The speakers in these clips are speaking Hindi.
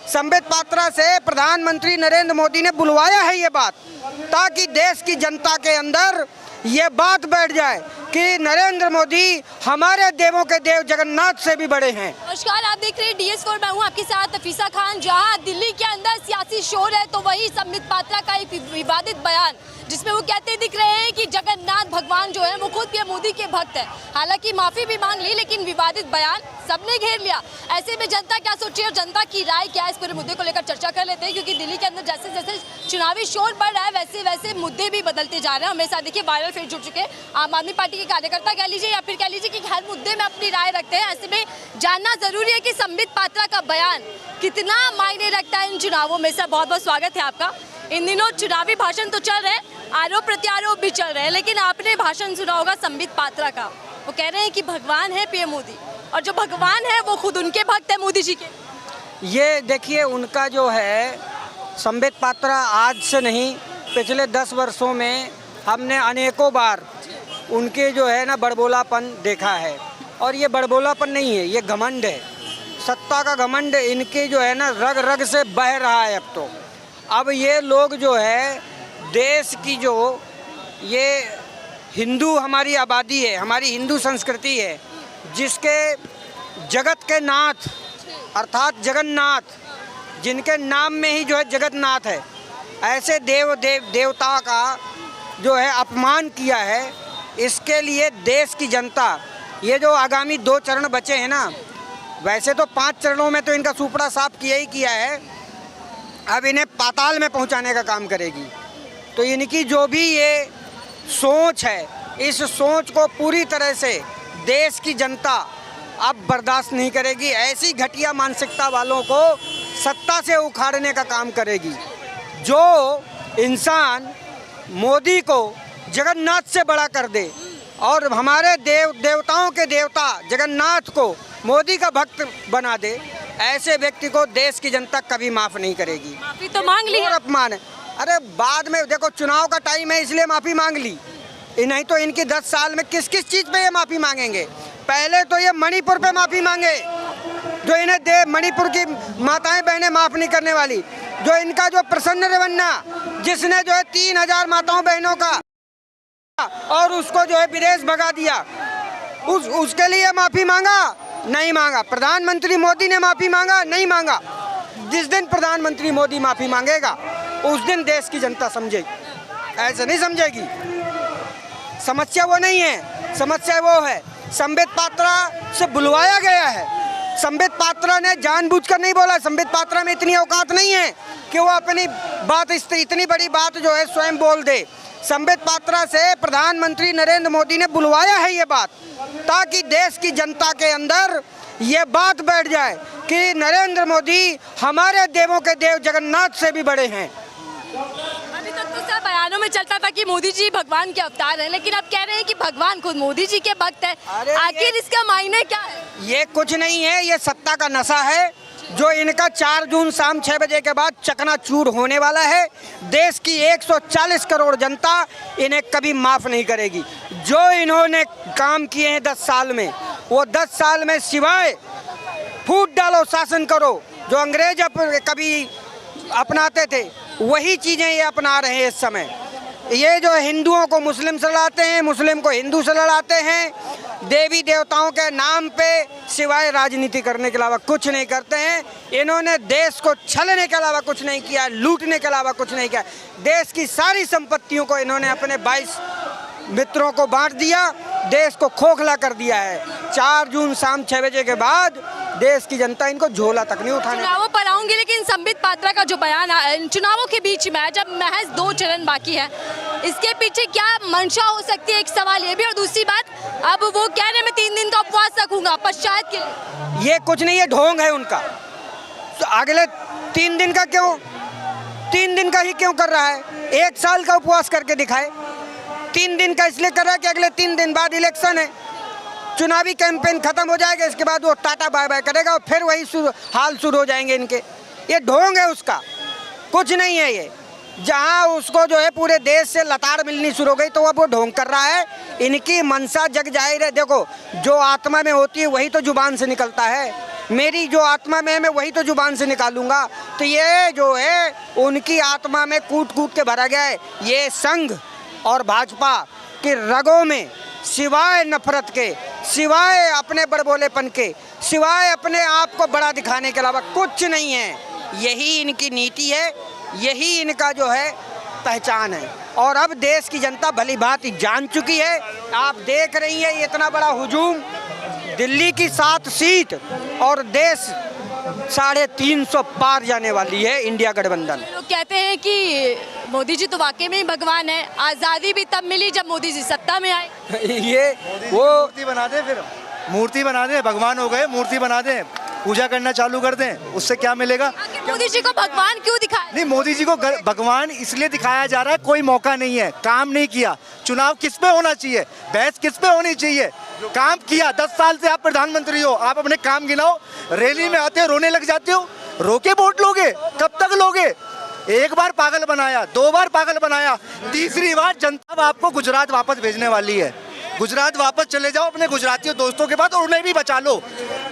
संबित पात्रा से प्रधानमंत्री नरेंद्र मोदी ने बुलवाया है ये बात, ताकि देश की जनता के अंदर ये बात बैठ जाए कि नरेंद्र मोदी हमारे देवों के देव जगन्नाथ से भी बड़े हैं। नमस्कार, आप देख रहे हैं DS4, मैं हूं आपके साथ नफीसा खान। जहां दिल्ली के अंदर सियासी शोर है तो वही संबित पात्रा का एक विवादित बयान जिसमें वो कहते दिख रहे हैं कि जगन्नाथ भगवान जो है वो खुद पीएम मोदी के भक्त है। हालांकि माफी भी मांग ली, लेकिन विवादित बयान सबने घेर लिया। ऐसे में जनता क्या सोच रही है और जनता की राय क्या है, इस पूरे मुद्दे को लेकर चर्चा कर लेते हैं, क्योंकि दिल्ली के अंदर जैसे जैसे चुनावी शोर बढ़ रहा है वैसे वैसे मुद्दे भी बदलते जा रहे हैं। हमें साथ देखिए वायरल फेस जुड़ चुके हैं, आम आदमी पार्टी के कार्यकर्ता कह लीजिए या फिर कह लीजिए कि हर मुद्दे में अपनी राय रखते हैं। ऐसे में जानना जरूरी है कि संबित पात्रा का बयान कितना मायने रखता है इन चुनावों में। सर बहुत बहुत स्वागत है आपका। इन दिनों चुनावी भाषण तो चल रहे हैं, आरोप प्रत्यारोप भी चल रहे हैं, लेकिन आपने भाषण सुना होगा संबित पात्रा का। वो कह रहे हैं कि भगवान है पीएम मोदी, और जो भगवान है वो खुद उनके भक्त है मोदी जी के। ये देखिए, उनका जो है संबित पात्रा आज से नहीं, पिछले 10 वर्षों में हमने अनेकों बार उनके जो है ना बड़बोलापन देखा है। और ये बड़बोलापन नहीं है, ये घमंड है, सत्ता का घमंड इनके जो है ना रग रग से बह रहा है। अब ये लोग जो है देश की जो ये हिंदू हमारी आबादी है, हमारी हिंदू संस्कृति है, जिसके जगत के नाथ अर्थात जगन्नाथ, जिनके नाम में ही जो है जगन्नाथ है, ऐसे देवता का जो है अपमान किया है। इसके लिए देश की जनता, ये जो आगामी 2 चरण बचे हैं ना, वैसे तो 5 चरणों में तो इनका सुपड़ा साफ किया ही किया है, अब इन्हें पाताल में पहुंचाने का काम करेगी। तो इनकी जो भी ये सोच है, इस सोच को पूरी तरह से देश की जनता अब बर्दाश्त नहीं करेगी। ऐसी घटिया मानसिकता वालों को सत्ता से उखाड़ने का काम करेगी। जो इंसान मोदी को जगन्नाथ से बड़ा कर दे और हमारे देवताओं के देवता जगन्नाथ को मोदी का भक्त बना दे, ऐसे व्यक्ति को देश की जनता कभी माफ़ नहीं करेगी। माफी तो मांग ली, और अपमान है। अरे बाद में देखो, चुनाव का टाइम है इसलिए माफ़ी मांग ली, नहीं तो इनकी 10 साल में किस किस चीज़ पे ये माफ़ी मांगेंगे। पहले तो ये मणिपुर पे माफ़ी मांगे, जो इन्हें मणिपुर की माताएं बहनें माफ़ नहीं करने वाली। जो इनका जो प्रसन्न रेवन्ना, जिसने जो है 3000 माताओं बहनों का और उसको जो है विदेश भगा दिया, उसके लिए माफ़ी मांगा? नहीं मांगा। प्रधानमंत्री मोदी ने माफ़ी मांगा? नहीं मांगा। जिस दिन प्रधानमंत्री मोदी माफ़ी मांगेगा उस दिन देश की जनता समझेगी, ऐसे नहीं समझेगी। समस्या वो नहीं है, समस्या वो है संबित पात्रा से बुलवाया गया है। संबित पात्रा ने जानबूझकर नहीं बोला। संबित पात्रा में इतनी औकात नहीं है कि वो अपनी बात, इतनी बड़ी बात जो है स्वयं बोल दे। संबित पात्रा से प्रधानमंत्री नरेंद्र मोदी ने बुलवाया है ये बात, ताकि देश की जनता के अंदर ये बात बैठ जाए कि नरेंद्र मोदी हमारे देवों के देव जगन्नाथ से भी बड़े हैं। अभी तक तो सब बयानों में चलता था कि मोदी जी भगवान के अवतार हैं, लेकिन अब कह रहे हैं कि भगवान खुद मोदी जी के भक्त है। आखिर इसका मायने क्या है? ये कुछ नहीं है, ये सत्ता का नशा है जो इनका 4 जून शाम 6 बजे के बाद चकनाचूर होने वाला है। देश की 140 करोड़ जनता इन्हें कभी माफ़ नहीं करेगी। जो इन्होंने काम किए हैं 10 साल में, वो 10 साल में सिवाय फूट डालो शासन करो जो अंग्रेज कभी अपनाते थे, वही चीज़ें ये अपना रहे हैं इस समय। ये जो हिंदुओं को मुस्लिम से लड़ाते हैं, मुस्लिम को हिंदू से लड़ाते हैं, देवी देवताओं के नाम पे सिवाय राजनीति करने के अलावा कुछ नहीं करते हैं। इन्होंने देश को छलने के अलावा कुछ नहीं किया, लूटने के अलावा कुछ नहीं किया। देश की सारी संपत्तियों को इन्होंने अपने 22 मित्रों को बांट दिया, देश को खोखला कर दिया है। 4 जून शाम 6 बजे के बाद देश की जनता इनको झोला तक नहीं उठाने। चुनावों पर आऊंगी, लेकिन संबित पात्रा का जो बयान चुनावों के बीच में है, जब महज 2 चरण बाकी है, इसके पीछे क्या मंशा हो सकती है? एक सवाल ये भी, और दूसरी बात, अब वो कह रहे हैं मैं 3 दिन का उपवास रखूंगा पश्चात के लिए। ये कुछ नहीं है, ढोंग है उनका। तो अगले 3 दिन का क्यों, 3 दिन का ही क्यों कर रहा है? 1 साल का उपवास करके दिखाए। 3 दिन का इसलिए कर रहा है कि अगले 3 दिन बाद इलेक्शन है, चुनावी कैंपेन खत्म हो जाएगा, इसके बाद वो टाटा बाय बाय करेगा और फिर वही हाल शुरू हो जाएंगे इनके। ये ढोंग है उसका, कुछ नहीं है ये। जहां उसको जो है पूरे देश से लताड़ मिलनी शुरू हो गई तो अब वो ढोंग कर रहा है। इनकी मनसा जग जाहिर है। देखो, जो आत्मा में होती है वही तो जुबान से निकलता है। मेरी जो आत्मा में है मैं वही तो जुबान से निकालूंगा। तो ये जो है उनकी आत्मा में कूट कूट के भरा गया है। ये संघ और भाजपा की रगों में सिवाय नफरत के, सिवाय अपने बड़बोलेपन के, सिवाय अपने आप को बड़ा दिखाने के अलावा कुछ नहीं है। यही इनकी नीति है, यही इनका जो है पहचान है। और अब देश की जनता भली भांति जान चुकी है। आप देख रही हैं इतना बड़ा हुजूम, दिल्ली की 7 सीट और देश 350 पार जाने वाली है इंडिया गठबंधन। लोग कहते हैं कि मोदी जी तो वाकई में ही भगवान है। आज़ादी भी तब मिली जब मोदी जी सत्ता में आए। ये वो मूर्ति बना दे, फिर मूर्ति बना दे, भगवान हो गए, मूर्ति बना दे, पूजा करना चालू कर दें, उससे क्या मिलेगा? आखिर मोदी जी को भगवान क्यों दिखाया? नहीं, मोदी जी को भगवान इसलिए दिखाया जा रहा है, कोई मौका नहीं है, काम नहीं किया। चुनाव किस पे होना चाहिए, बहस किस पे होनी चाहिए? काम किया, 10 साल से आप प्रधानमंत्री हो, आप अपने काम गिनाओ। रैली में आते हो रोने लग जाते हो, रोके वोट लोगे? कब तक लोगे? एक बार पागल बनाया, 2 बार पागल बनाया, तीसरी बार जनता आपको गुजरात वापस भेजने वाली है। गुजरात वापस चले जाओ अपने गुजरातियों दोस्तों के पास और उन्हें भी बचा लो।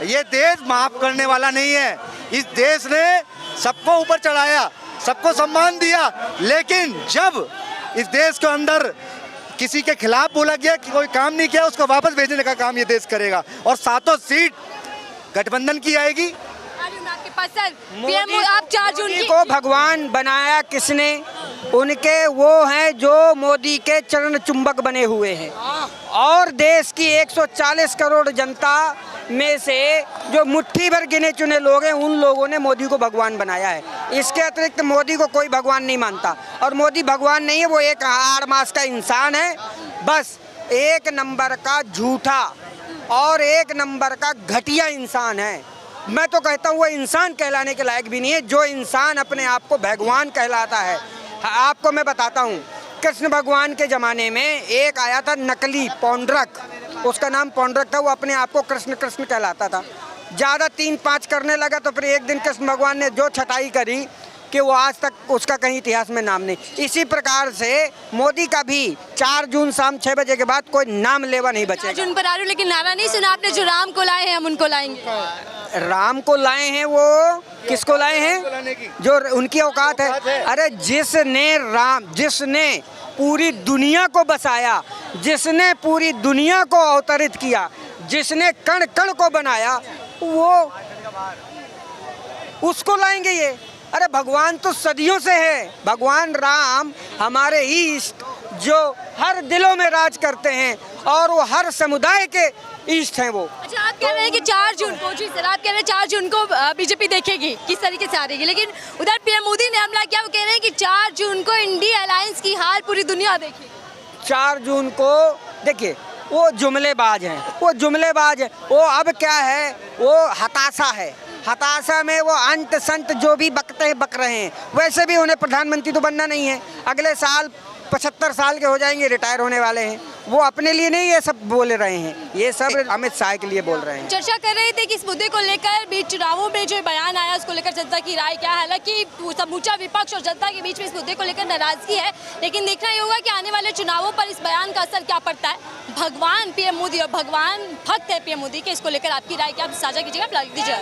ये देश माफ करने वाला नहीं है। इस देश ने सबको ऊपर चढ़ाया, सबको सम्मान दिया, लेकिन जब इस देश के अंदर किसी के खिलाफ बोला गया कि कोई काम नहीं किया, उसको वापस भेजने का काम ये देश करेगा। और 7 सीट गठबंधन की आएगी। आपके पास सर पीएम आप 4 जून मोदी को भगवान बनाया किसने? उनके वो हैं जो मोदी के चरण चुंबक बने हुए हैं। और देश की 140 करोड़ जनता में से जो मुट्ठी भर गिने चुने लोग हैं, उन लोगों ने मोदी को भगवान बनाया है। इसके अतिरिक्त मोदी को कोई भगवान नहीं मानता। और मोदी भगवान नहीं है, वो एक 8 मास का इंसान है, बस एक नंबर का झूठा और एक नंबर का घटिया इंसान है। मैं तो कहता हूँ वो इंसान कहलाने के लायक भी नहीं है, जो इंसान अपने आप को भगवान कहलाता है। आपको मैं बताता हूँ, कृष्ण भगवान के ज़माने में एक आया था नकली पौंड्रक, उसका नाम पौंड्रक था, वो अपने आप को कृष्ण कृष्ण कहलाता था। ज़्यादा 3-5 करने लगा तो फिर एक दिन कृष्ण भगवान ने जो छटाई करी कि वो आज तक उसका कहीं इतिहास में नाम नहीं। इसी प्रकार से मोदी का भी 4 जून शाम 6 बजे के बाद कोई नाम लेवा नहीं बचेगा। 4 जून पर आ रही हूं, लेकिन नारा नहीं सुना आपने, जो राम को लाए हैं हम उनको लाएंगे। राम को लाए हैं, वो किसको लाए हैं? जो उनकी औकात है। अरे जिसने पूरी दुनिया को बसाया, जिसने पूरी दुनिया को अवतरित किया, जिसने कण कण को बनाया, वो उसको लाएंगे ये। अरे भगवान तो सदियों से है। भगवान राम हमारे इष्ट जो हर दिलों में राज करते हैं और वो हर समुदाय के इष्ट हैं वो। अच्छा, आप कह रहे हैं कि 4 जून को, जी सर, आप कह रहे हैं 4 जून को बीजेपी देखेगी किस तरीके से आ रही है, लेकिन उधर पीएम मोदी ने हमला किया, वो कह रहे हैं कि 4 जून को इंडिया अलायंस की हार पूरी दुनिया देखेगी। 4 जून को देखिए, वो जुमलेबाज हैं, वो जुमलेबाज हैं। वो अब क्या है, वो हताशा है। हताशा में वो अंत संत जो भी बकते हैं बक रहे हैं। वैसे भी उन्हें प्रधानमंत्री तो बनना नहीं है, अगले साल 75 साल के हो जाएंगे, रिटायर होने वाले हैं। वो अपने लिए नहीं ये सब बोल रहे हैं, ये सब अमित शाह के लिए बोल रहे हैं। चर्चा कर रहे थे कि इस मुद्दे को लेकर बीच चुनावों में जो बयान आया उसको लेकर जनता की राय क्या है। हालांकि समूचा विपक्ष और जनता के बीच में इस मुद्दे को लेकर नाराजगी है, लेकिन देखना ये होगा कि आने वाले चुनावों पर इस बयान का असर क्या पड़ता है। भगवान पीएम मोदी और भगवान भक्त है पीएम मोदी के, इसको लेकर आपकी राय क्या आप साझा कीजिएगा, दीजिए।